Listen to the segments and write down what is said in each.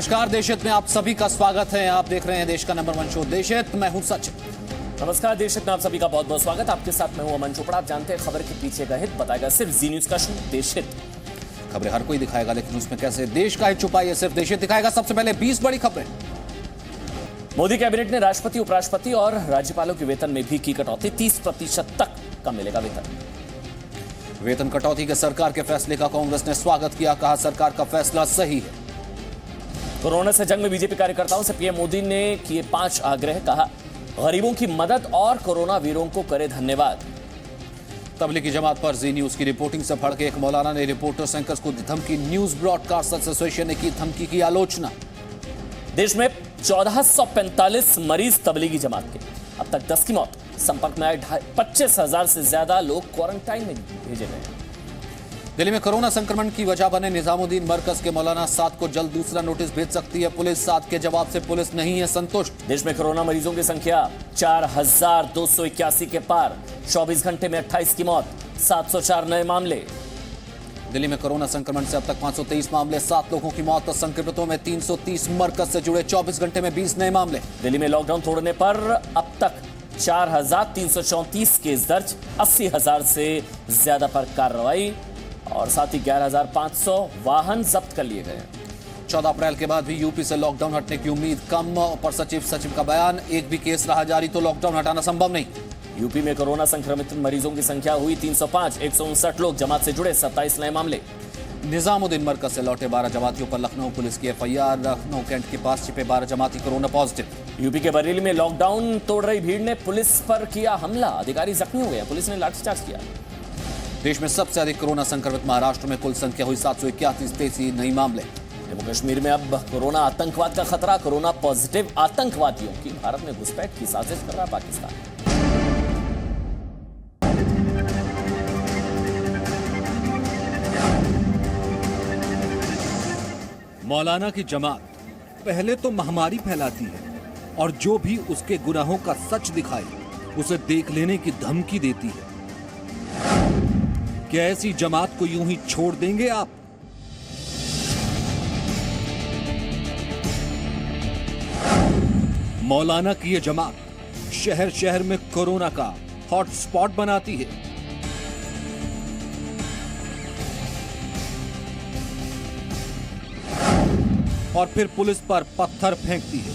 नमस्कार, देशहित में आप सभी का स्वागत है। आप देख रहे हैं देश का नंबर 1 शो देशहित। मैं हूं सचिन। नमस्कार, देशहित में आप सभी का बहुत बहुत स्वागत। आपके साथ मैं हूं अमन चोपड़ा। आप जानते हैं खबर के पीछे का हित बताएगा सिर्फ जी न्यूज का शो देशहित। खबरें हर कोई दिखाएगा, लेकिन उसमें कैसे देश का हित छुपा, ये सिर्फ देशहित दिखाएगा। सबसे पहले 20 बड़ी खबरें। मोदी कैबिनेट ने राष्ट्रपति, उपराष्ट्रपति और राज्यपालों के वेतन में भी की कटौती। 30% तक का मिलेगा वेतन। वेतन कटौती के सरकार के फैसले का कांग्रेस ने स्वागत किया। कहा सरकार का फैसला सही है। कोरोना से जंग में बीजेपी कार्यकर्ताओं से पीएम मोदी ने किए 5 आग्रह। कहा गरीबों की मदद और कोरोना वीरों को करे धन्यवाद। तबलीगी जमात पर जी न्यूज की रिपोर्टिंग से भड़के एक मौलाना ने रिपोर्टर्स एंकर्स को धमकी। न्यूज ब्रॉडकास्ट एसोसिएशन ने की धमकी की आलोचना। देश में 1445 मरीज तबलीगी जमात के, अब तक 10 की मौत। संपर्क में आए 25,000 से ज्यादा लोग क्वारंटाइन में भेजे गए। दिल्ली में कोरोना संक्रमण की वजह बने निजामुद्दीन मरकज के मौलाना साद को जल्द दूसरा नोटिस भेज सकती है पुलिस। साद के जवाब से पुलिस नहीं है संतुष्ट। देश में कोरोना मरीजों की संख्या 4,281 के पार। 24 घंटे में 28 की मौत, 704 नए मामले। दिल्ली में कोरोना संक्रमण से अब तक 523 मामले, 7 लोगों की मौत। संक्रमितों में 330 मरकज से जुड़े। 24 घंटे में 20 नए मामले। दिल्ली में लॉकडाउन तोड़ने पर अब तक 4,334 केस दर्ज। 80,000 से ज्यादा पर कार्रवाई और साथ ही 11,500 वाहन जब्त कर लिए गए। 14 अप्रैल के बाद भी यूपी से लॉकडाउन हटने की उम्मीद कम। पर सचिव का बयान, एक भी केस रहा जारी तो लॉकडाउन हटाना संभव नहीं। यूपी में कोरोना संक्रमित मरीजों की संख्या हुई 305। 159 लोग जमात से जुड़े, 27 नए मामले। निजामुद्दीन मरकज से लौटे 12 जमातियों पर लखनऊ पुलिस की एफआईआर। लखनऊ कैंट के पास छिपे 12 जमाती कोरोना पॉजिटिव। यूपी के बरेली में लॉकडाउन तोड़ रही भीड़ ने पुलिस पर किया हमला। अधिकारी जख्मी हो गए, पुलिस ने लाठीचार्ज किया। देश में सबसे अधिक कोरोना संक्रमित महाराष्ट्र में, कुल संख्या हुई 731। 33 नए मामले। जम्मू कश्मीर में अब कोरोना आतंकवाद का खतरा। कोरोना पॉजिटिव आतंकवादियों की भारत में घुसपैठ की साजिश कर रहा पाकिस्तान। मौलाना की जमात पहले तो महामारी फैलाती है और जो भी उसके गुनाहों का सच दिखाए उसे देख लेने की धमकी देती है। क्या ऐसी जमात को यूं ही छोड़ देंगे आप? मौलाना की यह जमात शहर शहर में कोरोना का हॉटस्पॉट बनाती है। और फिर पुलिस पर पत्थर फेंकती है।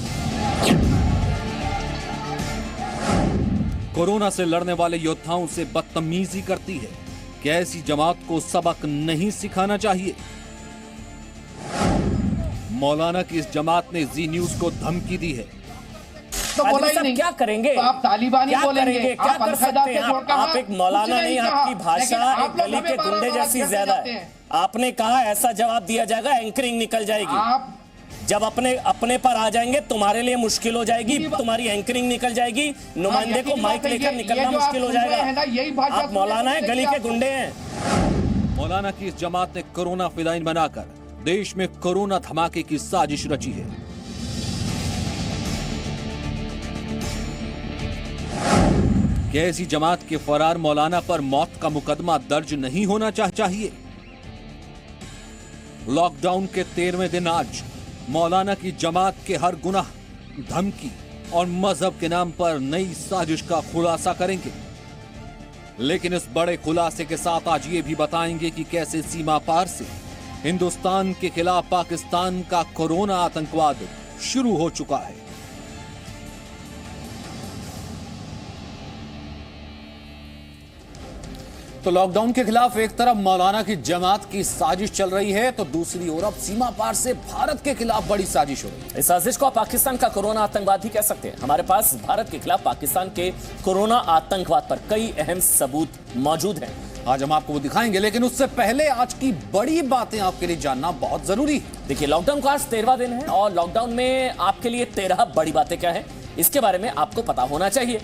कोरोना से लड़ने वाले योद्धाओं से बदतमीजी करती है। क्या ऐसी जमात को सबक नहीं सिखाना चाहिए? मौलाना की इस जमात ने जी न्यूज को धमकी दी है। तो बोला ही नहीं, क्या करेंगे? तो आप तालिबानी बोलेंगे, क्या कर सकते हैं आप एक मौलाना नहीं, आपकी भाषा एक गली के गुंडे जैसी ज्यादा है। आपने कहा ऐसा जवाब दिया जाएगा, एंकरिंग निकल जाएगी। जब अपने पर आ जाएंगे तुम्हारे लिए मुश्किल हो जाएगी, तुम्हारी एंकरिंग निकल जाएगी, नुमाइंदे को माइक लेकर निकलना मुश्किल हो जाएगा। आप मौलाना है, गली के गुंडे हैं। मौलाना की इस जमात ने कोरोना फिदाइन बनाकर देश में कोरोना धमाके की साजिश रची है। क्या ऐसी जमात के फरार मौलाना पर मौत का मुकदमा दर्ज नहीं होना चाहिए? लॉकडाउन के 13वें दिन आज मौलाना की जमात के हर गुनाह, धमकी और मजहब के नाम पर नई साजिश का खुलासा करेंगे। लेकिन इस बड़े खुलासे के साथ आज ये भी बताएंगे कि कैसे सीमा पार से हिंदुस्तान के खिलाफ पाकिस्तान का कोरोना आतंकवाद शुरू हो चुका है। तो लॉकडाउन के खिलाफ एक तरफ मौलाना की जमात की साजिश चल रही है, तो दूसरी ओर अब सीमा पार से भारत के खिलाफ बड़ी साजिश हो रही है। इस साजिश को पाकिस्तान का कोरोना आतंकवाद ही कह सकते हैं। हमारे पास भारत के खिलाफ पाकिस्तान के कोरोना आतंकवाद पर कई अहम सबूत मौजूद हैं। आज हम आपको वो दिखाएंगे, लेकिन उससे पहले आज की बड़ी बातें आपके लिए जानना बहुत जरूरी है। देखिए, लॉकडाउन का आज 13वां दिन है और लॉकडाउन में आपके लिए 13 बड़ी बातें क्या है, इसके बारे में आपको पता होना चाहिए।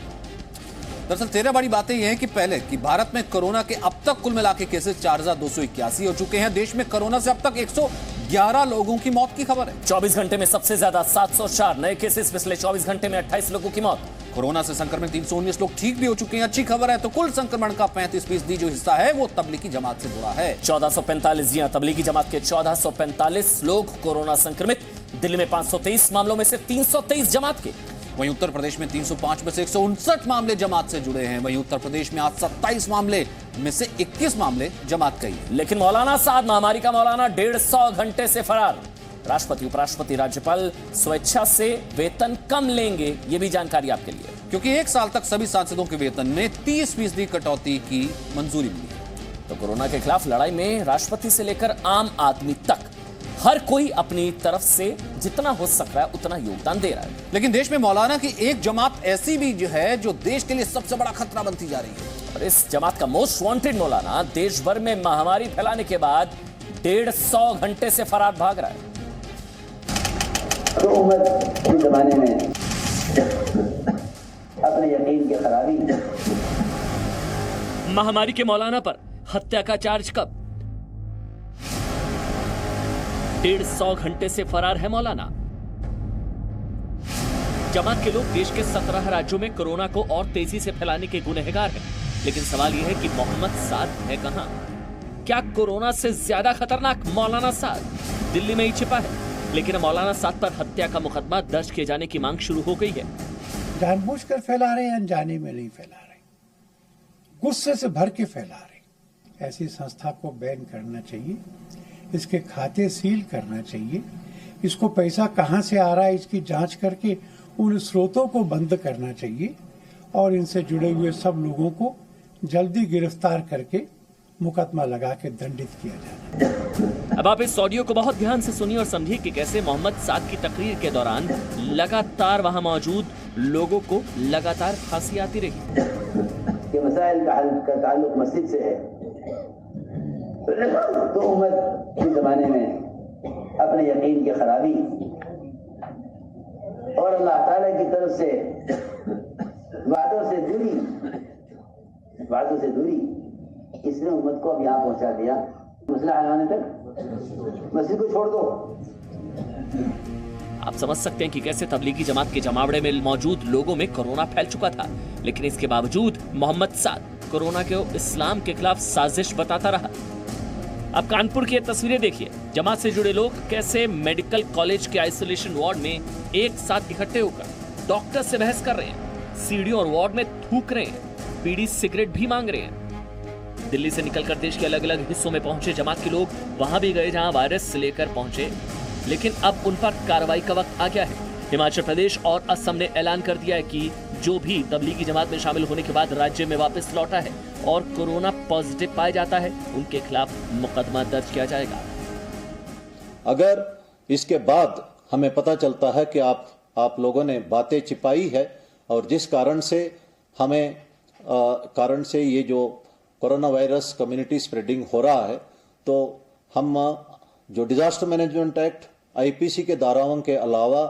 दरअसल 13 बड़ी बातें यह हैं कि पहले कि भारत में कोरोना के अब तक कुल मिला के केसेस 4,281 हो चुके हैं। देश में कोरोना से अब तक 111 लोगों की मौत की खबर है। 24 घंटे में सबसे ज्यादा 704 नए केसेस। पिछले 24 घंटे में 28 लोगों की मौत। कोरोना से संक्रमित 319 लोग ठीक भी हो चुके हैं। अच्छी खबर है। तो कुल संक्रमण का 35% जो हिस्सा है वो तबलीगी जमात से जुड़ा है। 1445 जी हां, तबलीगी जमात के 1445 लोग कोरोना संक्रमित। दिल्ली में 523 मामलों में से 323 जमात के। वहीं उत्तर प्रदेश में 305 में से 159 मामले जमात से जुड़े हैं। वहीं उत्तर प्रदेश में आज 27 मामले में से 21 मामले जमात के ही। लेकिन मौलाना साद, महामारी का मौलाना, 150 घंटे से फरार। राष्ट्रपति, उपराष्ट्रपति, राज्यपाल स्वेच्छा से वेतन कम लेंगे, ये भी जानकारी आपके लिए, क्योंकि 1 साल तक सभी सांसदों के वेतन में 30% कटौती की मंजूरी मिली। तो कोरोना के खिलाफ लड़ाई में राष्ट्रपति से लेकर आम आदमी तक हर कोई अपनी तरफ से जितना हो सक रहा है उतना योगदान दे रहा है। लेकिन देश में मौलाना की एक जमात ऐसी भी है जो देश के लिए सबसे बड़ा खतरा बनती जा रही है। और इस जमात का मोस्ट वांटेड मौलाना देश भर में महामारी फैलाने के बाद 150 घंटे से फरार भाग रहा है। तो उम्र के जमाने में अपने यकीन की खराबी। महामारी के मौलाना पर हत्या का चार्ज कब? 150 घंटे से फरार है मौलाना। जमात के लोग देश के 17 राज्यों में कोरोना को और तेजी से फैलाने के गुनहगार हैं। लेकिन सवाल यह है कि मोहम्मद साद है कहां? क्या कोरोना से ज्यादा खतरनाक मौलाना साद दिल्ली में ही छिपा है? लेकिन मौलाना साद पर हत्या का मुकदमा दर्ज किए जाने की मांग शुरू हो गई है। जानबूझकर फैला रहे हैं, अनजाने में नहीं फैला रहे, गुस्से से भर के फैला रहे। ऐसी संस्था को बैन करना चाहिए, इसके खाते सील करना चाहिए, इसको पैसा कहां से आ रहा है इसकी जांच करके उन स्रोतों को बंद करना चाहिए और इनसे जुड़े हुए सब लोगों को जल्दी गिरफ्तार करके मुकदमा लगा के दंडित किया जाए। अब आप इस ऑडियो को बहुत ध्यान से सुनिए और समझिए कि कैसे मोहम्मद साद की तकरीर के दौरान लगातार वहां मौजूद लोगों को लगातार फांसी आती रही। ये मसाइल का हल का ताल्लुक मस्जिद से है। तो उम्र के जमाने में अपने यकीन की खराबी और अल्लाह ताला की तरफ से वादों से दूरी इसने उम्मत को अब यहाँ पहुंचा दिया। मसला हल होने तक मस्जिद को छोड़ दो। आप समझ सकते हैं कि कैसे तबलीगी जमात के जमावड़े में मौजूद लोगों में कोरोना फैल चुका था, लेकिन इसके बावजूद मोहम्मद साद कोरोना को इस्लाम के खिलाफ साजिश बताता रहा। अब कानपुर की तस्वीरें देखिए। जमात से जुड़े लोग कैसे मेडिकल कॉलेज के आइसोलेशन वार्ड में एक साथ इकट्ठे होकर डॉक्टर से बहस कर रहे हैं, सीढ़ियों और वार्ड में थूक रहे हैं, बीड़ी सिगरेट भी मांग रहे हैं। दिल्ली से निकलकर देश के अलग अलग हिस्सों में पहुंचे जमात के लोग वहां भी गए जहां वायरस लेकर पहुंचे, लेकिन अब उन पर कार्रवाई का वक्त आ गया है। हिमाचल प्रदेश और असम ने ऐलान कर दिया है कि जो भी तबलीगी जमात में शामिल होने के बाद राज्य में वापस लौटा है और कोरोना पॉजिटिव पाया जाता है, उनके खिलाफ मुकदमा दर्ज किया जाएगा। अगर इसके बाद हमें पता चलता है कि आप लोगों ने बातें छिपाई है और जिस कारण से ये जो कोरोना वायरस कम्युनिटी स्प्रेडिंग हो रहा है, तो हम जो डिजास्टर मैनेजमेंट एक्ट आईपीसी के धाराओं के अलावा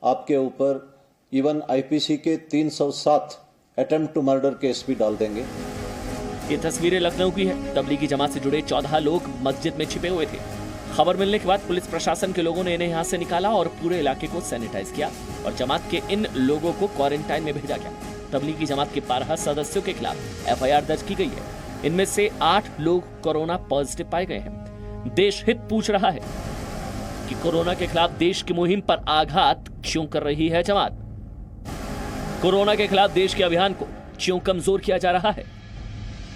आपके ऊपर इवन आईपीसी के 307 अटेम्प्ट टू मर्डर केस भी डाल देंगे। ये तस्वीरें लखनऊ की है। तबलीगी जमात से जुड़े 14 लोग मस्जिद में छिपे हुए थे। खबर मिलने के बाद पुलिस प्रशासन के लोगों ने इन्हें यहां से निकाला और पूरे इलाके को सैनिटाइज किया और जमात के इन लोगों को क्वारंटाइन में भेजा गया। तबलीगी जमात के 12 सदस्यों के खिलाफ एफआईआर दर्ज की गई है। इनमें से 8 लोग कोरोना पॉजिटिव पाए गए हैं। देश हित पूछ रहा है कि कोरोना के खिलाफ देश की मुहिम पर आघात क्यों कर रही है जमात? कोरोना के खिलाफ देश के अभियान को क्यों कमजोर किया जा रहा है?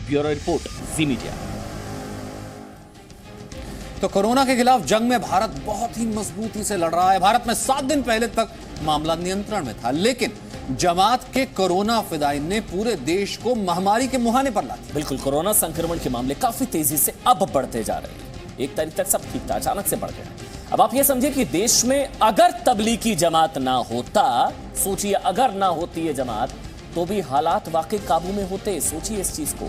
ब्यूरो रिपोर्ट, जी मीडिया। तो कोरोना के खिलाफ जंग में भारत बहुत ही मजबूती से लड़ रहा है। भारत में 7 दिन पहले तक मामला नियंत्रण में था, लेकिन जमात के कोरोना फिदायीन ने पूरे देश को महामारी के मुहाने पर ला दिया। बिल्कुल, कोरोना संक्रमण के मामले काफी तेजी से अब बढ़ते जा रहे हैं। 1 तारीख तक सब ठीक था, अचानक से बढ़ गया। अब आप ये समझिए कि देश में अगर तबलीगी जमात ना होता, सोचिए अगर ना होती है जमात, तो भी हालात वाकई काबू में होते। सोचिए इस चीज को।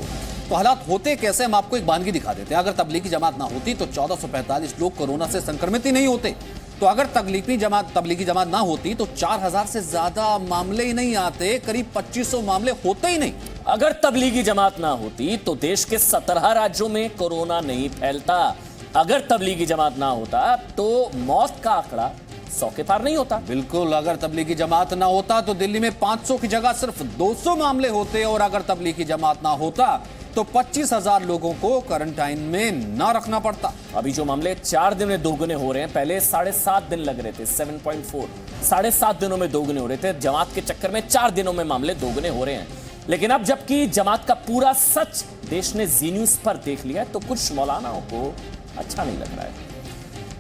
तो हालात होते कैसे, हम आपको एक बानगी दिखा देते हैं। अगर तबलीगी जमात ना होती तो 1445 लोग कोरोना से संक्रमित ही नहीं होते। तो अगर तबलीगी जमात ना होती तो 4000 से ज्यादा मामले ही नहीं आते, करीब 2500 मामले होते ही नहीं। अगर तबलीगी जमात ना होती तो देश के 17 राज्यों में कोरोना नहीं फैलता। अगर तबलीगी जमात ना होता तो मौत का आंकड़ा 100 के पार नहीं होता। बिल्कुल, अगर तबलीगी जमात ना होता तो दिल्ली में 500 की जगह सिर्फ 200 मामले होते, और अगर तबलीगी जमात ना होता तो 25,000 लोगों को क्वारंटाइन में ना रखना पड़ता। अभी जो मामले 4 दिन में दोगुने हो रहे हैं, पहले 7.5 दिन लग रहे थे, 7.4, 7.5 दिनों में दोगुने हो रहे थे। जमात के चक्कर में 4 दिनों में मामले दोगुने हो रहे हैं। लेकिन अब जबकि जमात का पूरा सच देश ने जी न्यूज पर देख लिया है, तो कुछ मौलानाओं को अच्छा नहीं लग रहा है।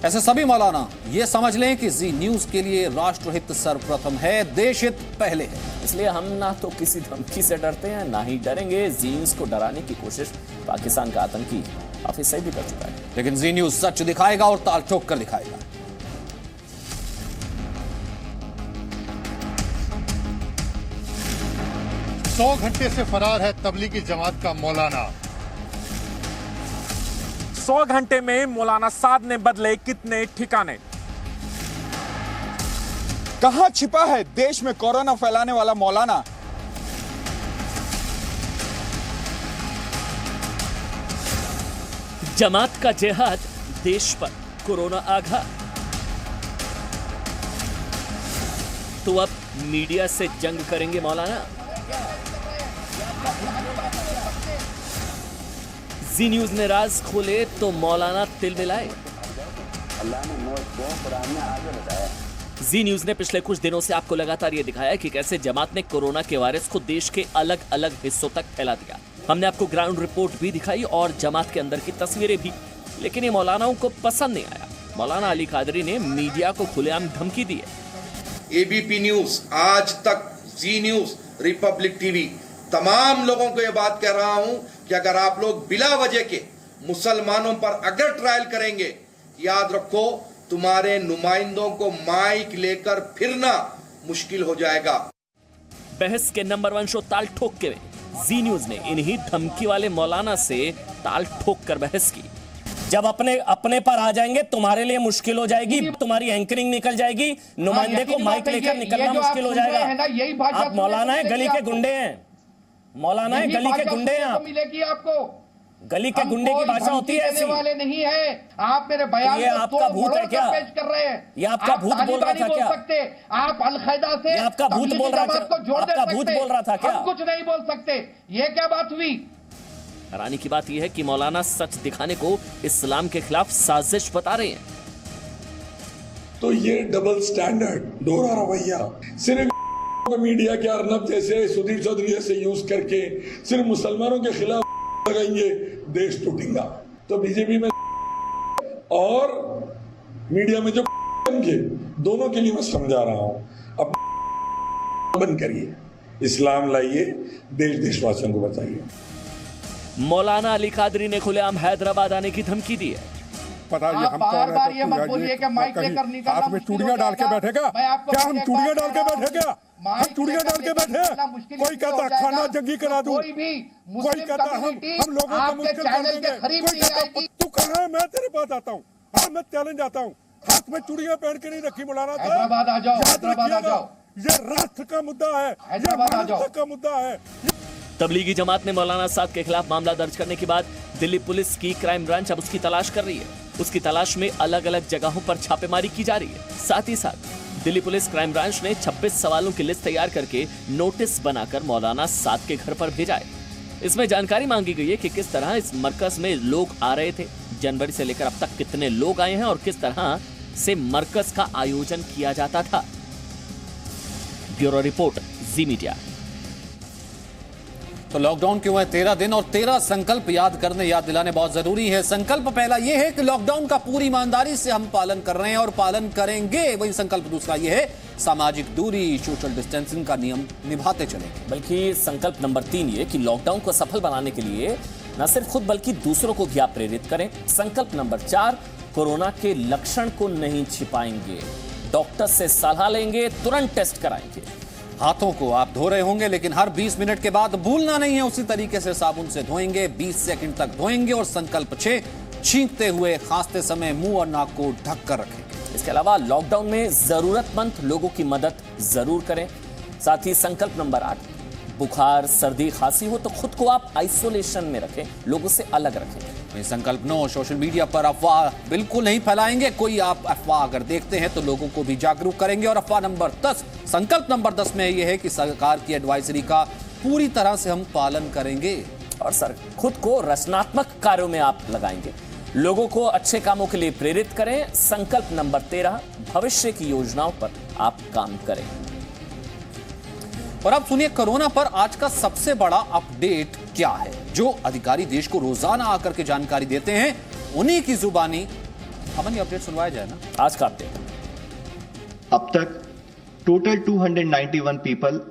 ऐसे सभी मौलाना ये समझ लें कि जी न्यूज के लिए राष्ट्रहित सर्वप्रथम है, देश हित पहले है। इसलिए हम ना तो किसी धमकी से डरते हैं, ना ही डरेंगे। जी न्यूज को डराने की कोशिश पाकिस्तान का आतंकी काफी सही भी कर चुका है। लेकिन जी न्यूज सच दिखाएगा और ताल ठोक कर दिखाएगा। सौ घंटे से फरार है तबलीगी जमात का मौलाना। 100 घंटे में मौलाना साद ने बदले कितने ठिकाने? कहां छिपा है देश में कोरोना फैलाने वाला मौलाना? जमात का जिहाद, देश पर कोरोना आघात। तो अब मीडिया से जंग करेंगे मौलाना। जी न्यूज ने राज खोले तो मौलाना तिल मिलाए। जी न्यूज ने पिछले कुछ दिनों से आपको लगातार ये दिखाया कि कैसे जमात ने कोरोना के वायरस को देश के अलग अलग हिस्सों तक फैला दिया। हमने आपको ग्राउंड रिपोर्ट भी दिखाई और जमात के अंदर की तस्वीरें भी, लेकिन ये मौलानाओं को पसंद नहीं आया। मौलाना अली कादरी ने मीडिया को खुलेआम धमकी दी है। एबीपी न्यूज, आज तक, जी न्यूज, रिपब्लिक टीवी, तमाम लोगों को यह बात कह रहा हूं कि अगर आप लोग बिला वजह के मुसलमानों पर अगर ट्रायल करेंगे, याद रखो तुम्हारे नुमाइंदों को माइक लेकर फिरना मुश्किल हो जाएगा। बहस के नंबर 1 शो ताल ठोक के जी न्यूज ने इन्हीं धमकी वाले मौलाना से ताल ठोक कर बहस की। जब अपने पर आ जाएंगे तुम्हारे लिए मुश्किल हो जाएगी, तुम्हारी एंकरिंग निकल जाएगी, नुमाइंदे को माइक लेकर निकलना मुश्किल हो जाएगा। आप मौलाना है, गली के गुंडे हैं। मौलाना है, गली के गुंडे हैं। आप मिलेगी आपको। गली के गुंडे की भाषा होती है ऐसी। वाले नहीं है आप। मेरे बयान ये आपका भूत है क्या? पेश कर रहे हैं। ये आपका भूत बोल रहा था क्या? आप अलकायदा से ये आपका भूत बोल रहा था? आपका भूत बोल रहा था क्या? हम कुछ नहीं बोल सकते। ये क्या बात हुई? हैरानी की बात यह है कि मौलाना सच दिखाने को इस्लाम के खिलाफ साजिश बता रहे हैं। तो ये डबल स्टैंडर्ड, दोहरा रवैया सिर्फ मीडिया के अर्नब जैसे, सुधीर चौधरी जैसे यूज करके सिर्फ मुसलमानों के खिलाफ लगाएंगे, देश टूटेगा। तो बीजेपी में और मीडिया में जो के दोनों के लिए मैं समझा रहा हूं, अब बंद करिए, इस्लाम लाइए, देशवासियों को बचाइए। मौलाना अली कादरी ने खुलेआम हैदराबाद आने की धमकी दी है। पता है हम बार ये मत बोलिए कि माइक लेकर निकलना हाथ में चूड़ियां डाल के बैठेगा। क्या हम चूड़ियां डाल के बैठेगा? हम चूड़ियां डाल के बैठे? कोई कहता खाना जंगी करा दूं, कोई कहता हम लोगों को मुश्किल कर देंगे, कोई कहता तू कहां है, मैं तेरे पास आता हूं। हाँ, मैं चैलेंज आता हूं। हाथ में चूड़ियां पहन के नहीं रखी मौलाना साहब। हैदराबाद आ जाओ, हैदराबाद आ जाओ। ये राष्ट्र का मुद्दा है, ये मानवता का मुद्दा है। तबलीगी जमात ने मौलाना साद के खिलाफ मामला दर्ज करने के बाद दिल्ली पुलिस की क्राइम ब्रांच अब उसकी तलाश कर रही है। उसकी तलाश में अलग अलग जगहों पर छापेमारी की जा रही है। साथ ही साथ दिल्ली पुलिस क्राइम ब्रांच ने 26 सवालों की लिस्ट तैयार करके नोटिस बनाकर मौलाना साद के घर पर भेजा है। इसमें जानकारी मांगी गई है कि किस तरह इस मरकज में लोग आ रहे थे, जनवरी से लेकर अब तक कितने लोग आए हैं और किस तरह से मरकज का आयोजन किया जाता था। ब्यूरो रिपोर्ट, जी मीडिया। तो लॉकडाउन क्यों है 13 दिन और 13 संकल्प याद करने, याद दिलाने बहुत जरूरी है। संकल्प पहला यह है कि लॉकडाउन का पूरी ईमानदारी से हम पालन कर रहे हैं और पालन करेंगे। वही संकल्प दूसरा यह है, सामाजिक दूरी, सोशल डिस्टेंसिंग का नियम निभाते चलेंगे। बल्कि संकल्प नंबर 3 ये कि लॉकडाउन को सफल बनाने के लिए न सिर्फ खुद बल्कि दूसरों को भी आप प्रेरित करें। संकल्प नंबर 4, कोरोना के लक्षण को नहीं छिपाएंगे, डॉक्टर से सलाह लेंगे, तुरंत टेस्ट कराएंगे। हाथों को आप धो रहे होंगे, लेकिन हर 20 मिनट के बाद भूलना नहीं है उसी तरीके से साबुन से धोएंगे, 20 सेकंड तक धोएंगे। और संकल्प 6, छींकते हुए, खांसते समय मुंह और नाक को ढक कर रखेंगे। इसके अलावा लॉकडाउन में जरूरतमंद लोगों की मदद जरूर करें। साथ ही संकल्प नंबर 8, बुखार, सर्दी, खांसी हो तो खुद को आप आइसोलेशन में रखें, लोगों से अलग रखें। संकल्प 9 सोशल मीडिया पर अफवाह बिल्कुल नहीं फैलाएंगे। कोई आप अफवाह अगर देखते हैं तो लोगों को भी जागरूक करेंगे। और अफवाह नंबर 10, संकल्प नंबर 10 में यह है कि सरकार की एडवाइजरी का पूरी तरह से हम पालन करेंगे। और सर, खुद को रचनात्मक कार्यों में आप लगाएंगे, लोगों को अच्छे कामों के लिए प्रेरित करें। संकल्प नंबर 13, भविष्य की योजनाओं पर आप काम करें। और अब सुनिए कोरोना पर आज का सबसे बड़ा अपडेट क्या है, जो अधिकारी देश को रोजाना आकर के जानकारी देते हैं, उन्हीं की जुबानी अमन ये अपडेट सुनवाया जाए ना। आज का अपडेट। अब तक टोटल 291 पीपल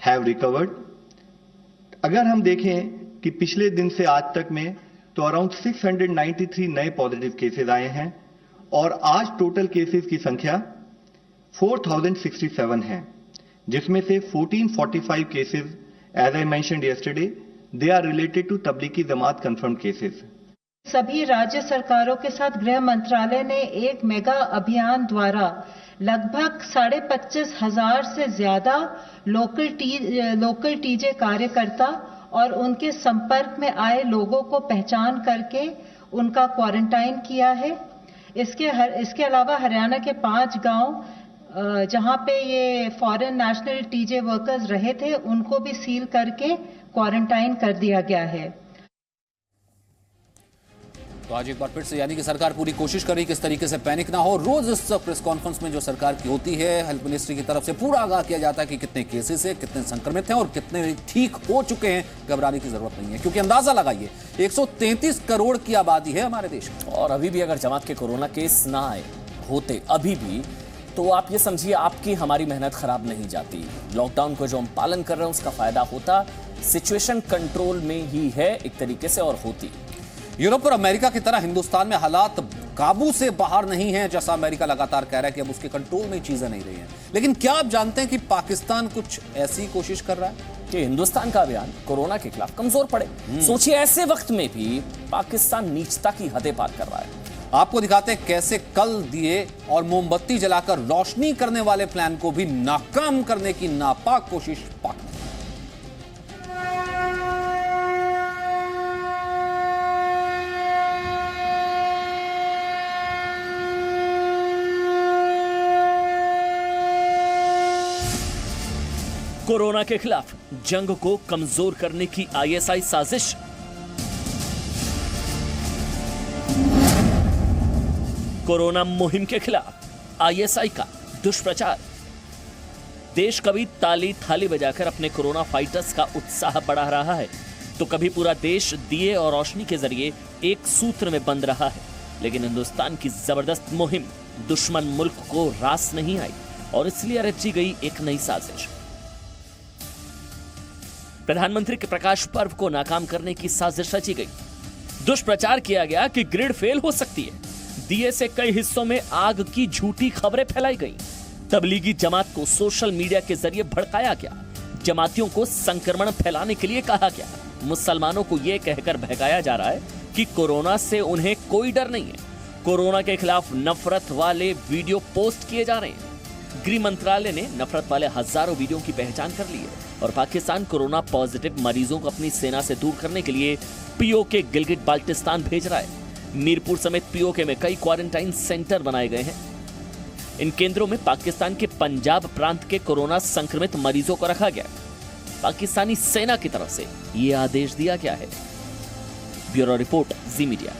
हैव रिकवर्ड। अगर हम देखें कि पिछले दिन से आज तक में तो अराउंड 693 नए पॉजिटिव केसेस आए हैं और आज टोटल केसेस की संख्या 4067 है, जिसमें से 1445 cases, as I mentioned yesterday, they are related to Tablighi Jamaat confirm cases. सभी राज्य सरकारों के साथ गृह मंत्रालय ने एक मेगा अभियान द्वारा लगभग 25,500 से ज्यादा लोकल टीजे कार्यकर्ता और उनके संपर्क में आए लोगों को पहचान करके उनका क्वारंटाइन किया है। इसके अलावा हरियाणा के 5 गांव जहां पे ये फॉरेन नेशनल टीजे वर्कर्स रहे थे, उनको भी सील करके क्वारंटाइन कर दिया गया है। तो आज एक बार फिर से यानी कि सरकार पूरी कोशिश कर रही कि इस तरीके से पैनिक ना हो। रोज इस प्रेस कॉन्फ्रेंस में जो सरकार की होती है, हेल्थ मिनिस्ट्री की तरफ से पूरा आगाह किया जाता है कि कितने केसेस है, कितने संक्रमित हैं और कितने ठीक हो चुके हैं। घबराने की जरूरत नहीं है, क्योंकि अंदाजा लगाइए 133 करोड़ की आबादी है हमारे देश में। और अभी भी अगर जमात के कोरोना केस ना आए होते अभी भी, तो आप ये समझिए आपकी हमारी मेहनत खराब नहीं जाती। लॉकडाउन को जो हम पालन कर रहे हैं उसका फायदा होता, सिचुएशन कंट्रोल में ही है एक तरीके से और होती। यूरोप और अमेरिका की तरह हिंदुस्तान में हालात काबू से बाहर नहीं हैं, जैसा अमेरिका लगातार कह रहा है कि अब उसके कंट्रोल में चीजें नहीं रही हैं। लेकिन क्या आप जानते हैं कि पाकिस्तान कुछ ऐसी कोशिश कर रहा है कि हिंदुस्तान का अभियान कोरोना के खिलाफ कमजोर पड़े। सोचिए ऐसे वक्त में भी पाकिस्तान नीचता की हदें पार कर रहा है। आपको दिखाते हैं कैसे कल दिए और मोमबत्ती जलाकर रोशनी करने वाले प्लान को भी नाकाम करने की नापाक कोशिश पाक। कोरोना के खिलाफ जंग को कमजोर करने की आईएसआई साजिश। कोरोना मुहिम के खिलाफ आईएसआई का दुष्प्रचार। देश कभी ताली थाली बजाकर अपने कोरोना फाइटर्स का उत्साह बढ़ा रहा है, तो कभी पूरा देश दिए और रोशनी के जरिए एक सूत्र में बंध रहा है। लेकिन हिंदुस्तान की जबरदस्त मुहिम दुश्मन मुल्क को रास नहीं आई और इसलिए रची गई एक नई साजिश। प्रधानमंत्री के प्रकाश पर्व को नाकाम करने की साजिश रची गई। दुष्प्रचार किया गया कि ग्रिड फेल हो सकती है। दिए से कई हिस्सों में आग की झूठी खबरें फैलाई गई। तबलीगी जमात को सोशल मीडिया के जरिए भड़काया गया। जमातियों को संक्रमण फैलाने के लिए कहा गया। मुसलमानों को यह कहकर बहकाया जा रहा है कि कोरोना से उन्हें कोई डर नहीं है। कोरोना के खिलाफ नफरत वाले वीडियो पोस्ट किए जा रहे हैं। गृह मंत्रालय ने नफरत वाले हजारों वीडियो की पहचान कर ली है और पाकिस्तान कोरोना पॉजिटिव मरीजों को अपनी सेना से दूर करने के लिए पीओके गिलगिट बाल्टिस्तान भेज रहा है। मीरपुर समेत पीओके में कई क्वारंटाइन सेंटर बनाए गए हैं। इन केंद्रों में पाकिस्तान के पंजाब प्रांत के कोरोना संक्रमित मरीजों को रखा गया। पाकिस्तानी सेना की तरफ से यह आदेश दिया गया है। ब्यूरो रिपोर्ट, जी मीडिया।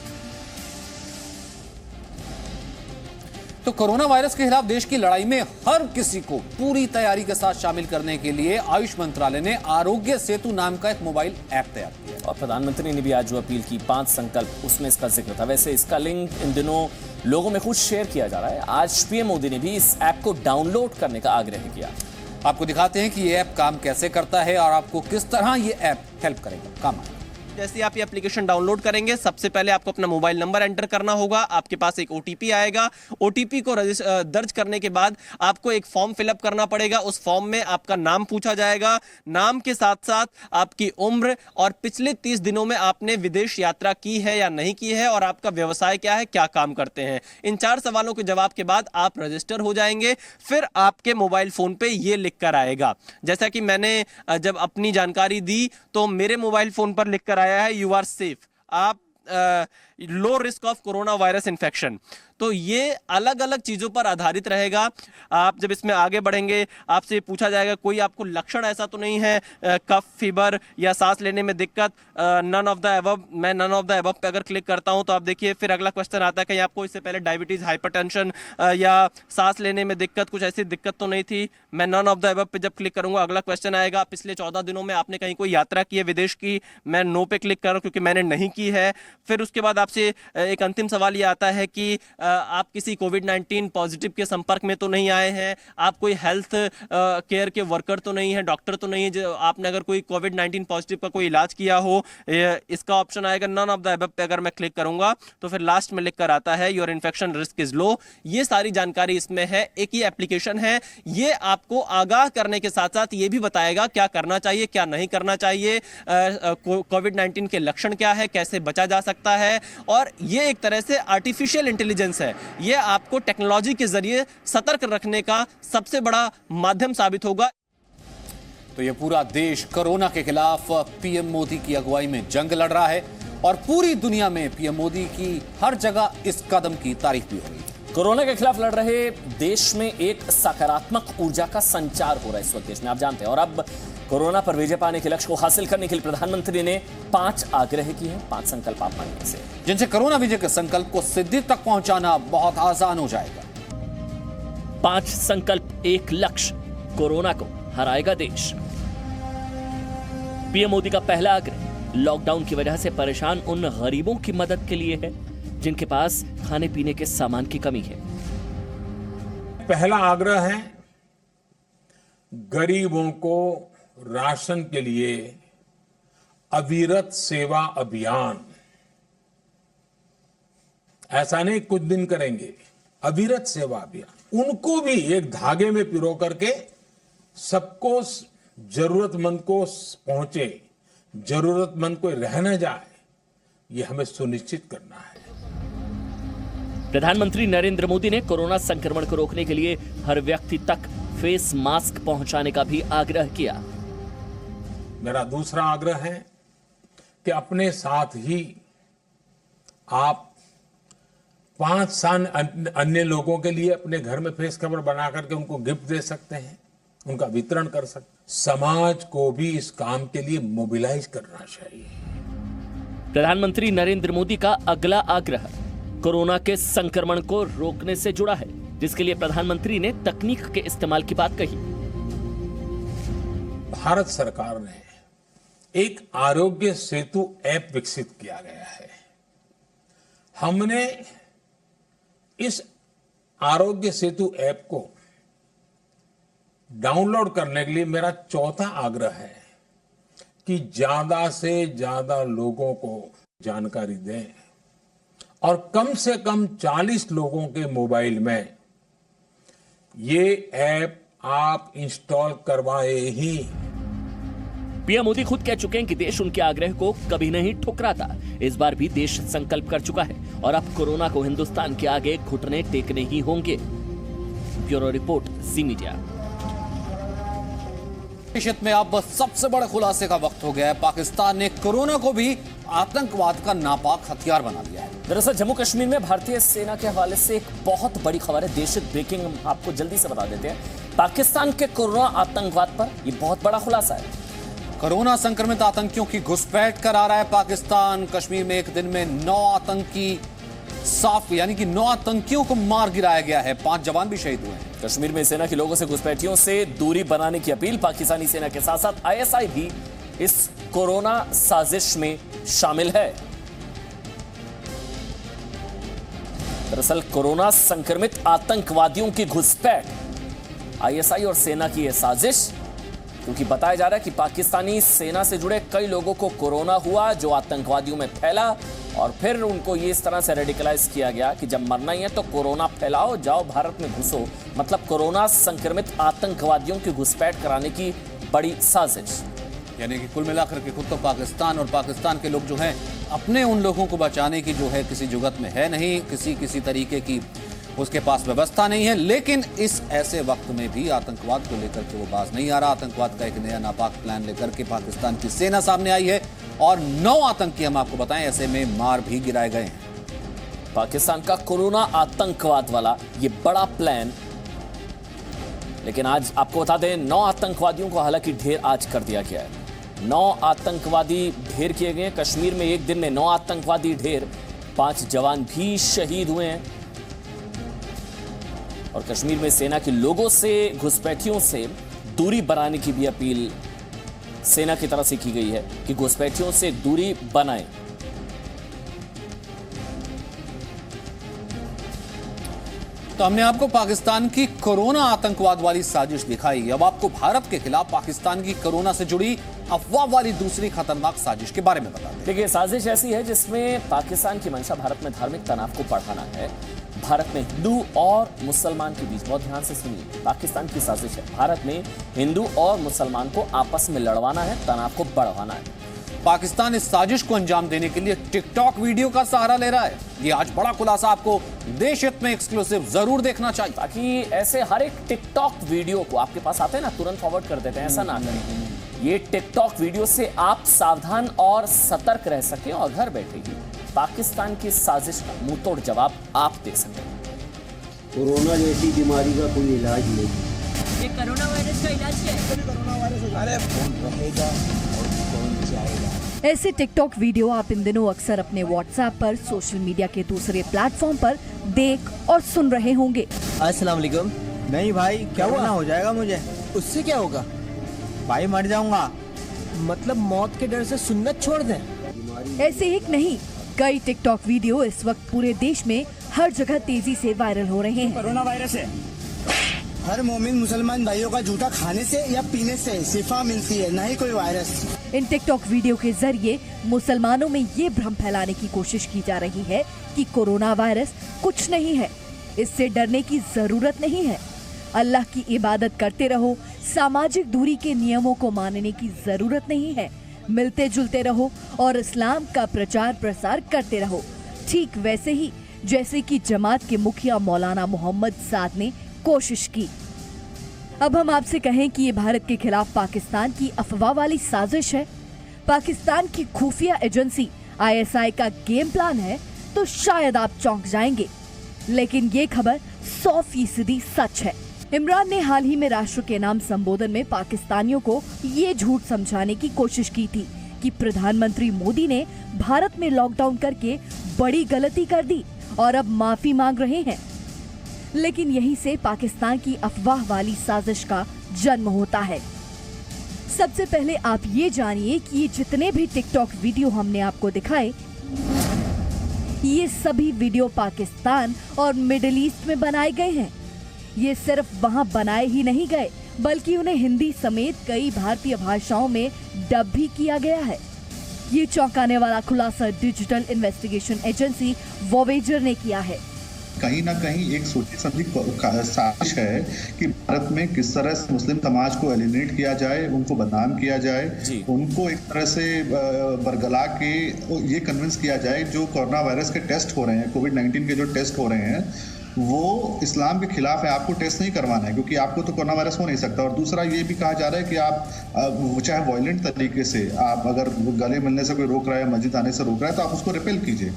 तो कोरोना वायरस के खिलाफ देश की लड़ाई में हर किसी को पूरी तैयारी के साथ शामिल करने के लिए आयुष मंत्रालय ने आरोग्य सेतु नाम का एक मोबाइल ऐप तैयार किया। और प्रधानमंत्री ने भी आज जो अपील की 5 संकल्प, उसमें इसका जिक्र था। वैसे इसका लिंक इन दिनों लोगों में खुद शेयर किया जा रहा है। आज पीएम मोदी ने भी इस ऐप को डाउनलोड करने का आग्रह किया। आपको दिखाते हैं कि ये ऐप काम कैसे करता है और आपको किस तरह ये ऐप हेल्प करेगा, काम आएगा। जैसे आप ये एप्लीकेशन डाउनलोड करेंगे, सबसे पहले आपको अपना मोबाइल नंबर एंटर करना होगा। आपके पास एक ओटीपी आएगा। ओटीपी को दर्ज करने के बाद आपको एक फॉर्म फिलअप करना पड़ेगा। उस फॉर्म में आपका नाम पूछा जाएगा, नाम के साथ साथ आपकी उम्र और पिछले 30 दिनों में आपने विदेश यात्रा की है या नहीं की है, और आपका व्यवसाय क्या है, क्या काम करते हैं। इन 4 सवालों के जवाब के बाद आप रजिस्टर हो जाएंगे। फिर आपके मोबाइल फोन पे ये लिख कर आएगा, जैसा कि मैंने जब अपनी जानकारी दी तो मेरे मोबाइल फोन पर लिख कर आया है, यू आर सेफ, आप low risk of corona virus infection. तो ये अलग अलग चीज़ों पर आधारित रहेगा। आप जब इसमें आगे बढ़ेंगे, आपसे पूछा जाएगा कोई आपको लक्षण ऐसा तो नहीं है, कफ, फीवर या सांस लेने में दिक्कत, नन ऑफ द अबव। मैं नन ऑफ द अबव पे अगर क्लिक करता हूं तो आप देखिए फिर अगला क्वेश्चन आता है कि आपको इससे पहले डायबिटीज़, हाइपरटेंशन या सांस लेने में दिक्कत, कुछ ऐसी दिक्कत तो नहीं थी। मैं नन ऑफ द अबव पे जब क्लिक करूंगा अगला क्वेश्चन आएगा, पिछले 14 दिनों में आपने कहीं कोई यात्रा की है विदेश की। मैं नो पे क्लिक कर रहा हूं क्योंकि मैंने नहीं की है। फिर उसके बाद आपसे एक अंतिम सवाल ये आता है कि आप किसी कोविड-19 पॉजिटिव के संपर्क में तो नहीं आए हैं, आप कोई हेल्थ केयर के वर्कर तो नहीं है, डॉक्टर तो नहीं है, जो आपने अगर कोई कोविड-19 पॉजिटिव का कोई इलाज किया हो, इसका ऑप्शन आएगा। नन ऑफ द अबव पे अगर मैं क्लिक करूंगा तो फिर लास्ट में लिख कर आता है your infection risk is low. ये सारी जानकारी इसमें है। एक ही एप्लीकेशन है, ये आपको आगाह करने के साथ साथ ये भी बताएगा क्या करना चाहिए, क्या नहीं करना चाहिए, कोविड-19 के लक्षण क्या है, कैसे बचा जा सकता है। और ये एक तरह से आर्टिफिशियल इंटेलिजेंस है, ये आपको टेक्नोलॉजी के जरिए सतर्क रखने का सबसे बड़ा माध्यम साबित होगा। तो ये पूरा देश कोरोना के खिलाफ पीएम मोदी की अगुवाई में जंग लड़ रहा है और पूरी दुनिया में पीएम मोदी की हर जगह इस कदम की तारीफ भी हो रही है। कोरोना के खिलाफ लड़ रहे देश में एक सकारात्मक ऊर्जा का संचार हो रहा है इस वक्त देश में, आप जानते हैं। और अब कोरोना पर विजय पाने के लक्ष्य को हासिल करने के लिए प्रधानमंत्री ने 5 आग्रह किए हैं, 5 संकल्प आप मानने से, जिनसे कोरोना विजय के संकल्प को सिद्धि तक पहुंचाना बहुत आसान हो जाएगा। 5 संकल्प, 1 लक्ष्य, कोरोना को हराएगा देश। पीएम मोदी का पहला आग्रह लॉकडाउन की वजह से परेशान उन गरीबों की मदद के लिए है जिनके पास खाने पीने के सामान की कमी है। पहला आग्रह है गरीबों को राशन के लिए अविरत सेवा अभियान। ऐसा नहीं कुछ दिन करेंगे, अविरत सेवा अभियान। उनको भी एक धागे में पिरो करके सबको, जरूरतमंद को पहुंचे, जरूरतमंद को रह न जाए, ये हमें सुनिश्चित करना है। प्रधानमंत्री नरेंद्र मोदी ने कोरोना संक्रमण को रोकने के लिए हर व्यक्ति तक फेस मास्क पहुंचाने का भी आग्रह किया। मेरा दूसरा आग्रह है कि अपने साथ ही आप 5 अन्य लोगों के लिए अपने घर में फेस कवर बना करके उनको गिफ्ट दे सकते हैं, उनका वितरण कर सकते हैं। समाज को भी इस काम के लिए मोबिलाइज करना चाहिए। प्रधानमंत्री नरेंद्र मोदी का अगला आग्रह कोरोना के संक्रमण को रोकने से जुड़ा है, जिसके लिए प्रधानमंत्री ने तकनीक के इस्तेमाल की बात कही। भारत सरकार ने एक आरोग्य सेतु ऐप विकसित किया गया है। हमने इस आरोग्य सेतु ऐप को डाउनलोड करने के लिए मेरा चौथा आग्रह है कि ज्यादा से ज्यादा लोगों को जानकारी दें और कम से कम 40 लोगों के मोबाइल में ये ऐप आप इंस्टॉल करवाए ही। पीएम मोदी खुद कह चुके हैं कि देश उनके आग्रह को कभी नहीं ठुकराता। इस बार भी देश संकल्प कर चुका है और अब कोरोना को हिंदुस्तान के आगे घुटने टेकने ही होंगे। ब्यूरो रिपोर्ट, जी मीडिया। देश में अब सबसे बड़े खुलासे का वक्त हो गया है। पाकिस्तान ने कोरोना को भी आतंकवाद का नापाक हथियार बना लिया है। दरअसल जम्मू कश्मीर में भारतीय सेना के हवाले से एक बहुत बड़ी खबर है, देश ब्रेकिंग, हम आपको जल्दी से बता देते हैं। पाकिस्तान के कोरोना आतंकवाद पर यह बहुत बड़ा खुलासा है। कोरोना संक्रमित आतंकियों की घुसपैठ करा रहा है पाकिस्तान। कश्मीर में एक दिन में 9 आतंकी साफ, यानी कि 9 आतंकियों को मार गिराया गया है। 5 जवान भी शहीद हुए हैं। कश्मीर में सेना के लोगों से घुसपैठियों से दूरी बनाने की अपील। पाकिस्तानी सेना के साथ साथ आईएसआई भी इस कोरोना साजिश में शामिल है। दरअसल कोरोना संक्रमित आतंकवादियों की घुसपैठ, आईएसआई और सेना की यह साजिश क्योंकि बताया जा रहा है कि पाकिस्तानी सेना से जुड़े कई लोगों को कोरोना हुआ जो आतंकवादियों में फैला और फिर उनको ये इस तरह से रेडिकलाइज किया गया कि जब मरना ही है तो कोरोना फैलाओ, जाओ भारत में घुसो। मतलब कोरोना संक्रमित आतंकवादियों की घुसपैठ कराने की बड़ी साजिश। यानी कि कुल मिलाकर के खुद तो पाकिस्तान और पाकिस्तान के लोग जो हैं अपने उन लोगों को बचाने की जो है किसी जुगत में है नहीं, किसी तरीके की उसके पास व्यवस्था नहीं है। लेकिन इस ऐसे वक्त में भी आतंकवाद को लेकर के वो बाज नहीं आ रहा। आतंकवाद का एक नया नापाक प्लान लेकर के पाकिस्तान की सेना सामने आई है और 9 आतंकी हम आपको बताएं ऐसे में मार भी गिराए गए हैं। पाकिस्तान का कोरोना आतंकवाद वाला ये बड़ा प्लान, लेकिन आज आपको बता दें 9 आतंकवादियों को हालांकि ढेर आज कर दिया गया है। 9 आतंकवादी ढेर किए गए हैं। कश्मीर में एक दिन में 9 आतंकवादी ढेर, 5 जवान भी शहीद हुए हैं। और कश्मीर में सेना के लोगों से घुसपैठियों से दूरी बनाने की भी अपील सेना की तरफ से की गई है कि घुसपैठियों से दूरी बनाएं। तो हमने आपको पाकिस्तान की कोरोना आतंकवाद वाली साजिश दिखाई। अब आपको भारत के खिलाफ पाकिस्तान की कोरोना से जुड़ी अफवाह वाली दूसरी खतरनाक साजिश के बारे में बता दें। देखिए, साजिश ऐसी है जिसमें पाकिस्तान की मंशा भारत में धार्मिक तनाव को बढ़ाना है। भारत में हिंदू और मुसलमान के बीच, बहुत ध्यान से सुनिए, पाकिस्तान की साजिश है भारत में हिंदू और मुसलमान को आपस में लड़वाना है, तनाव को बढ़ाना है। पाकिस्तान इस साजिश को अंजाम देने के लिए टिकटॉक वीडियो का सहारा ले रहा है। ये आज बड़ा खुलासा आपको देश हित में एक्सक्लूसिव जरूर देखना चाहिए। ताकि ऐसे हर एक टिकटॉक वीडियो को आपके पास आते हैं ना, तुरंत फॉरवर्ड कर देते हैं, ऐसा ना करें। ये टिकटॉक वीडियो से आप सावधान और सतर्क रह सकें और घर बैठे ही पाकिस्तान की साजिश का मुंहतोड़ जवाब आप दे सकें। कोरोना जैसी बीमारी का कोई इलाज नहीं। ये कोरोना वायरस का इलाज क्या है? कोरोना वायरस अरे कौन रहेगा और कौन जाएगा। ऐसे टिकटॉक वीडियो आप इन दिनों अक्सर अपने व्हाट्सएप पर, सोशल मीडिया के दूसरे प्लेटफॉर्म पर देख और सुन रहे होंगे। अस्सलाम वालेकुम। नहीं भाई, क्या हुआ? हो जाएगा मुझे। उससे क्या होगा? भाई मर जाऊंगा। मतलब मौत के डर से सुन्नत छोड़ दें? ऐसे ही नहीं, कई टिकटॉक वीडियो इस वक्त पूरे देश में हर जगह तेजी से वायरल हो रहे हैं। कोरोना वायरस है। हर मोमिन मुसलमान भाइयों का जूता खाने से या पीने से शिफा मिलती है, नहीं कोई वायरस। इन टिकटॉक वीडियो के जरिए मुसलमानों में ये भ्रम फैलाने की कोशिश की जा रही है कि कोरोना वायरस कुछ नहीं है, इससे डरने की जरूरत नहीं है, अल्लाह की इबादत करते रहो, सामाजिक दूरी के नियमों को मानने की जरूरत नहीं है, मिलते जुलते रहो और इस्लाम का प्रचार प्रसार करते रहो। ठीक वैसे ही जैसे कि जमात के मुखिया मौलाना मोहम्मद साद ने कोशिश की। अब हम आपसे कहें कि ये भारत के खिलाफ पाकिस्तान की अफवाह वाली साजिश है, पाकिस्तान की खुफिया एजेंसी ISI का गेम प्लान है, तो शायद आप चौंक जाएंगे। लेकिन ये खबर 100% सच है। इमरान ने हाल ही में राष्ट्र के नाम संबोधन में पाकिस्तानियों को ये झूठ समझाने की कोशिश की थी कि प्रधानमंत्री मोदी ने भारत में लॉकडाउन करके बड़ी गलती कर दी और अब माफी मांग रहे हैं। लेकिन यहीं से पाकिस्तान की अफवाह वाली साजिश का जन्म होता है। सबसे पहले आप ये जानिए कि ये जितने भी टिकटॉक वीडियो हमने आपको दिखाए, ये सभी वीडियो पाकिस्तान और मिडिल ईस्ट में बनाए गए हैं। ये सिर्फ वहां बनाए ही नहीं गए, बल्कि उन्हें हिंदी समेत कई भारतीय भाषाओं में डब भी किया गया है। ये चौंकाने वाला खुलासा डिजिटल इन्वेस्टिगेशन एजेंसी वॉवेजर ने किया है। कहीं ना कहीं एक सोची समझी साजिश है कि भारत में किस तरह से मुस्लिम समाज को एलिमिनेट किया जाए, उनको बदनाम किया जाए, उनको एक तरह से बरगला के ये कन्विंस किया जाए जो कोरोना वायरस के टेस्ट हो रहे हैं, कोविड-19 के जो टेस्ट हो रहे हैं वो इस्लाम के खिलाफ है, आपको टेस्ट नहीं करवाना है क्योंकि आपको तो कोरोना वायरस हो नहीं सकता। और दूसरा ये भी कहा जा रहा है कि आप चाहे वायलेंट तरीके से, आप अगर गले मिलने से कोई रोक रहा है, मस्जिद आने से रोक रहा है, तो आप उसको रिपेल कीजिए।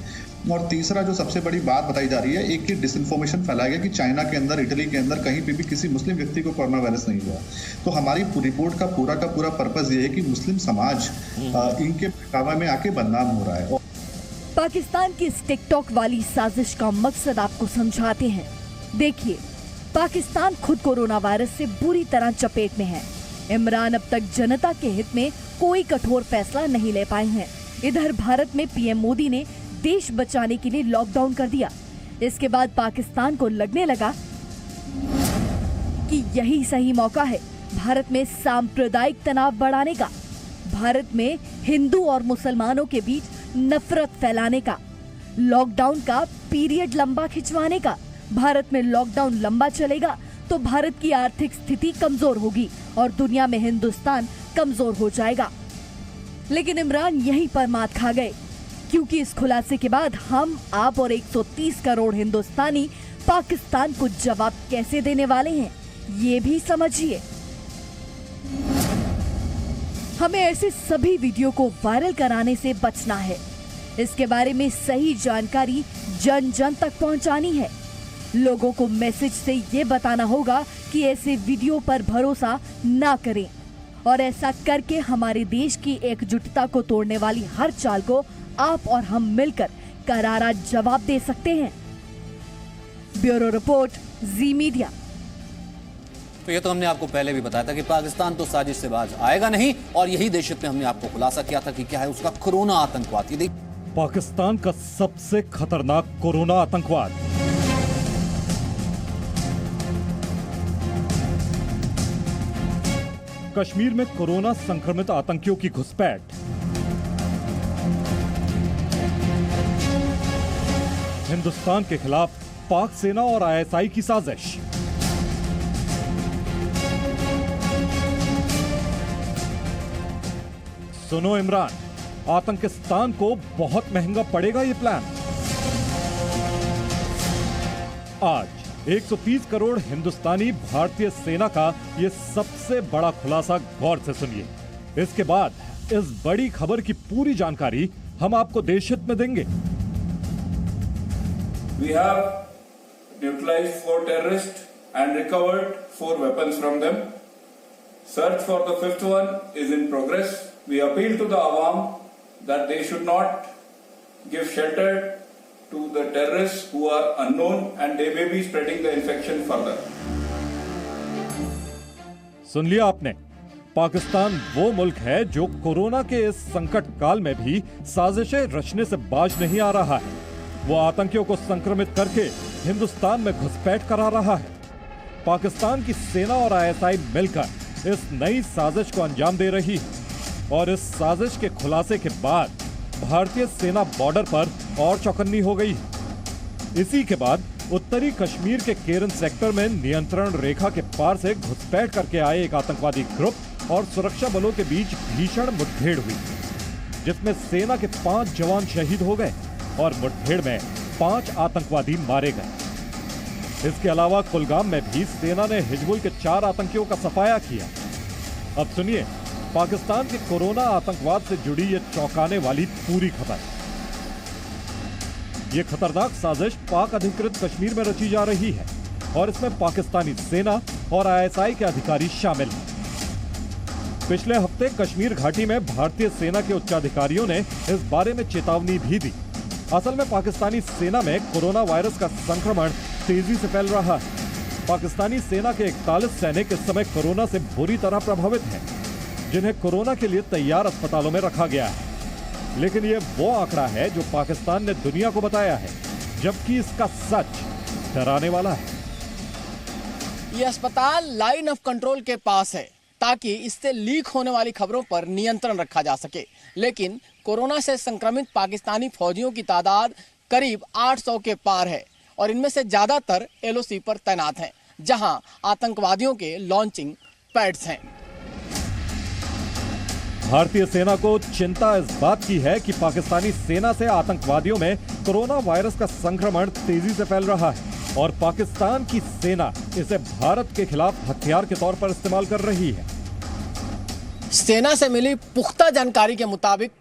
और तीसरा जो सबसे बड़ी बात बताई जा रही है, एक ही डिसइंफॉर्मेशन फैलाया गया कि चाइना के अंदर, इटली के अंदर कहीं पे भी किसी मुस्लिम व्यक्ति को कोरोना वायरस नहीं हुआ। तो हमारी रिपोर्ट का पूरा पर्पस ये है कि मुस्लिम समाज इनके बहकावे में आके बदनाम हो रहा है। पाकिस्तान की इस टिकटॉक वाली साजिश का मकसद आपको समझाते हैं। देखिए, पाकिस्तान खुद कोरोना वायरस से बुरी तरह चपेट में है। इमरान अब तक जनता के हित में कोई कठोर फैसला नहीं ले पाए हैं। इधर भारत में PM मोदी ने देश बचाने के लिए लॉकडाउन कर दिया। इसके बाद पाकिस्तान को लगने लगा कि यही सही मौका है भारत में सांप्रदायिक तनाव बढ़ाने का, भारत में हिंदू और मुसलमानों के बीच नफरत फैलाने का, लॉकडाउन का पीरियड लंबा खिंचवाने का। भारत में लॉकडाउन लंबा चलेगा तो भारत की आर्थिक स्थिति कमजोर होगी और दुनिया में हिंदुस्तान कमजोर हो जाएगा। लेकिन इमरान यहीं पर मात खा गए, क्योंकि इस खुलासे के बाद हम, आप और 130 करोड़ हिंदुस्तानी पाकिस्तान को जवाब कैसे देने वाले हैं, ये भी समझिए। हमें ऐसे सभी वीडियो को वायरल कराने से बचना है। इसके बारे में सही जानकारी जन जन तक पहुंचानी है। लोगों को मैसेज से ये बताना होगा कि ऐसे वीडियो पर भरोसा ना करें, और ऐसा करके हमारे देश की एकजुटता को तोड़ने वाली हर चाल को आप और हम मिलकर करारा जवाब दे सकते हैं। ब्यूरो रिपोर्ट, जी मीडिया। तो ये तो हमने आपको पहले भी बताया था कि पाकिस्तान तो साजिश से बाज आएगा नहीं, और यही देशत में हमने आपको खुलासा किया था कि क्या है उसका कोरोना आतंकवाद। ये पाकिस्तान का सबसे खतरनाक कोरोना आतंकवाद। कश्मीर में कोरोना संक्रमित आतंकियों की घुसपैठ। हिंदुस्तान के खिलाफ पाक सेना और आईएसआई की साजिश। सुनो इमरान, आतंकिस्तान को बहुत महंगा पड़ेगा ये प्लान। आज 130 करोड़ हिंदुस्तानी भारतीय सेना का ये सबसे बड़ा खुलासा गौर से सुनिए। इसके बाद इस बड़ी खबर की पूरी जानकारी हम आपको देशहित में देंगे। We have neutralized 4 terrorists and recovered 4 weapons from them. Search for the 5th one is in progress. We appeal to the Awam that they should not give shelter to the terrorists who are unknown and they may be spreading the infection further. सुन लिया आपने, पाकिस्तान वो मुल्क है जो corona के इस संकट काल में भी साजिशें रचने से बाज नहीं आ रहा है। वो आतंकियों को संक्रमित करके हिंदुस्तान में घुसपैठ करा रहा है। पाकिस्तान की सेना और आईएसआई मिलकर इस नई साजिश को अंजाम दे रही है, और इस साजिश के खुलासे के बाद भारतीय सेना बॉर्डर पर और चौकन्नी हो गई है। इसी के बाद उत्तरी कश्मीर के केरन सेक्टर में नियंत्रण रेखा के पार से घुसपैठ करके आए एक आतंकवादी ग्रुप और सुरक्षा बलों के बीच भीषण मुठभेड़ हुई, जिसमें सेना के 5 जवान शहीद हो गए और मुठभेड़ में 5 आतंकवादी मारे गए। इसके अलावा कुलगाम में भी सेना ने हिजबुल के 4 आतंकियों का सफाया किया। अब सुनिए पाकिस्तान के कोरोना आतंकवाद से जुड़ी ये चौंकाने वाली पूरी खबर। ये खतरनाक साजिश पाक अधिकृत कश्मीर में रची जा रही है, और इसमें पाकिस्तानी सेना और आईएसआई के अधिकारी शामिल हैं। पिछले हफ्ते कश्मीर घाटी में भारतीय सेना के उच्चाधिकारियों ने इस बारे में चेतावनी भी दी। असल में पाकिस्तानी सेना में कोरोना वायरस का संक्रमण तेजी से फैल रहा है। पाकिस्तानी सेना के 41 सैनिक इस समय कोरोना से बुरी तरह प्रभावित हैं, जिन्हें कोरोना के लिए तैयार अस्पतालों में रखा गया है। लेकिन ये वो आंकड़ा है जो पाकिस्तान ने दुनिया को बताया है, जबकि इसका सच डराने वाला है। ये अस्पताल लाइन ऑफ कंट्रोल के पास है, ताकि इससे लीक होने वाली खबरों पर नियंत्रण रखा जा सके। लेकिन कोरोना से संक्रमित पाकिस्तानी फौजियों की तादाद करीब 800 के पार है, और इनमें से ज्यादातर एलओसी पर तैनात हैं, जहां आतंकवादियों के लॉन्चिंग पैड्स हैं। भारतीय सेना को चिंता इस बात की है कि पाकिस्तानी सेना से आतंकवादियों में कोरोना वायरस का संक्रमण तेजी से फैल रहा है, और पाकिस्तान की सेना इसे भारत के खिलाफ हथियार के तौर पर इस्तेमाल कर रही है। सेना से मिली पुख्ता जानकारी के मुताबिक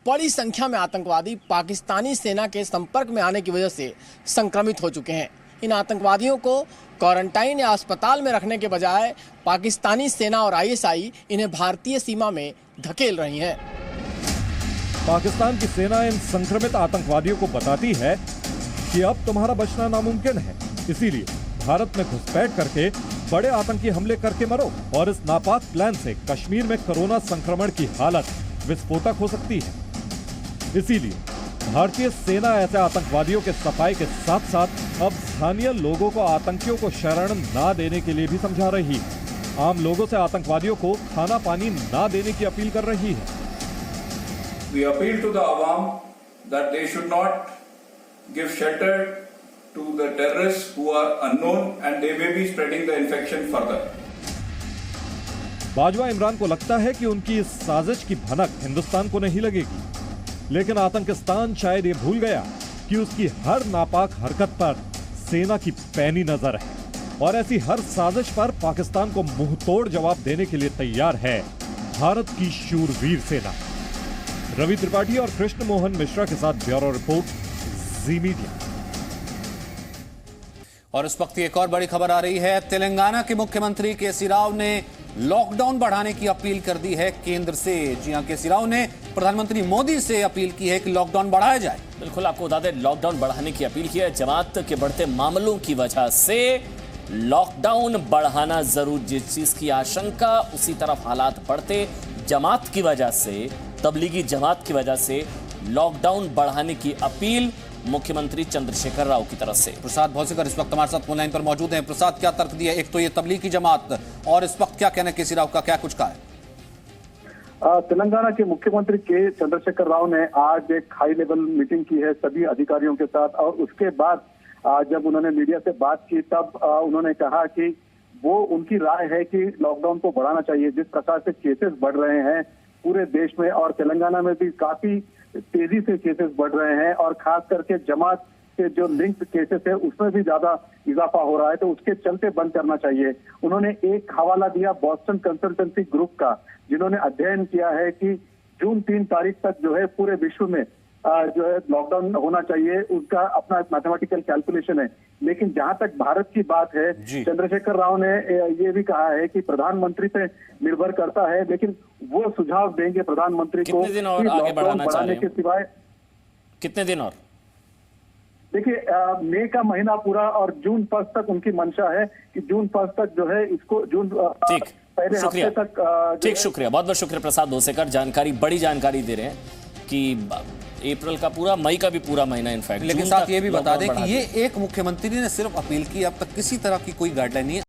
बड़ी संख्या में आतंकवादी पाकिस्तानी सेना के संपर्क में आने की वजह से संक्रमित हो चुके हैं। इन आतंकवादियों को क्वारंटाइन या अस्पताल में रखने के बजाय पाकिस्तानी सेना और आईएसआई इन्हें भारतीय सीमा में धकेल रही है। पाकिस्तान की सेना इन संक्रमित आतंकवादियों को बताती है कि अब तुम्हारा बचना नामुमकिन है, इसीलिए भारत में घुसपैठ करके बड़े आतंकी हमले करके मरो, और इस नापाक प्लान से कश्मीर में कोरोना संक्रमण की हालत विस्फोटक हो सकती है। इसीलिए भारतीय सेना ऐसे आतंकवादियों के सफाई के साथ साथ अब स्थानीय लोगों को आतंकियों को शरण ना देने के लिए भी समझा रही है। आम लोगों से आतंकवादियों को खाना पानी ना देने की अपील कर रही है। We appeal to the Awam that they should not give shelter to the terrorists who are unknown and they may be spreading the infection further. Bajwa Imran को लगता है कि उनकी इस साजिश की भनक हिंदुस्तान को नहीं लगेगी, लेकिन आतंकिस्तान शायद ये भूल गया कि उसकी हर नापाक हरकत पर सेना की पैनी नजर है और ऐसी हर साजिश पर पाकिस्तान को मुंहतोड़ जवाब देने के लिए तैयार है भारत की शूरवीर सेना। रवि त्रिपाठी और कृष्ण मोहन मिश्रा के साथ ब्यूरो रिपोर्ट, जी मीडिया। और इस वक्त एक और बड़ी खबर आ रही है। तेलंगाना के मुख्यमंत्री केसी राव ने लॉकडाउन बढ़ाने की अपील कर दी है केंद्र से। जी हां, केसी राव ने प्रधानमंत्री मोदी से अपील की है कि लॉकडाउन बढ़ाया जाए। बिल्कुल, आपको बता दें लॉकडाउन बढ़ाने की अपील की है। जमात के बढ़ते मामलों की वजह से लॉकडाउन बढ़ाना जरूर, जिस चीज की आशंका उसी तरफ हालात बढ़ते, जमात की वजह से, तबलीगी जमात की वजह से लॉकडाउन बढ़ाने की अपील मुख्यमंत्री चंद्रशेखर राव की तरफ से। प्रसाद भौसेकर इस वक्त हमारे साथ फोन लाइन पर मौजूद हैं। प्रसाद, क्या तर्क दिया? एक तो ये तबलीगी जमात, और इस वक्त क्या कहना है केसी राव का, क्या कुछ कहा है? तेलंगाना के मुख्यमंत्री के चंद्रशेखर राव ने आज एक हाई लेवल मीटिंग की है सभी अधिकारियों के साथ, और उसके बाद जब उन्होंने मीडिया से बात की तब उन्होंने कहा कि वो उनकी राय है कि लॉकडाउन को बढ़ाना चाहिए। जिस प्रकार से केसेस बढ़ रहे हैं पूरे देश में और तेलंगाना में भी काफी तेजी से केसेस बढ़ रहे हैं, और खास करके जमात के जो लिंक्ड केसेस है उसमें भी ज्यादा इजाफा हो रहा है, तो उसके चलते बंद करना चाहिए। उन्होंने एक हवाला दिया बॉस्टन कंसल्टेंसी ग्रुप का, जिन्होंने अध्ययन किया है कि जून 3 तारीख तक जो है पूरे विश्व में जो है लॉकडाउन होना चाहिए। उसका अपना मैथमेटिकल कैलकुलेशन है। लेकिन जहां तक भारत की बात है, चंद्रशेखर राव ने ये भी कहा है कि प्रधानमंत्री पे निर्भर करता है, लेकिन वो सुझाव देंगे प्रधानमंत्री को कितने दिन और आगे बढ़ाने के सिवाय। कितने दिन और? देखिए, मई का महीना पूरा और जून 1 तक उनकी मंशा है कि जून 1 तक जो है इसको जून पहले हफ्ते तक। ठीक, शुक्रिया, बहुत बहुत शुक्रिया प्रसाद भौसेकर, जानकारी, बड़ी जानकारी दे रहे हैं कि अप्रैल का पूरा, मई का भी पूरा महीना इनफैक्ट। लेकिन साथ ये भी बता दें कि ये एक मुख्यमंत्री ने सिर्फ अपील की, अब तक किसी तरह की कोई गाइडलाइन नहीं है।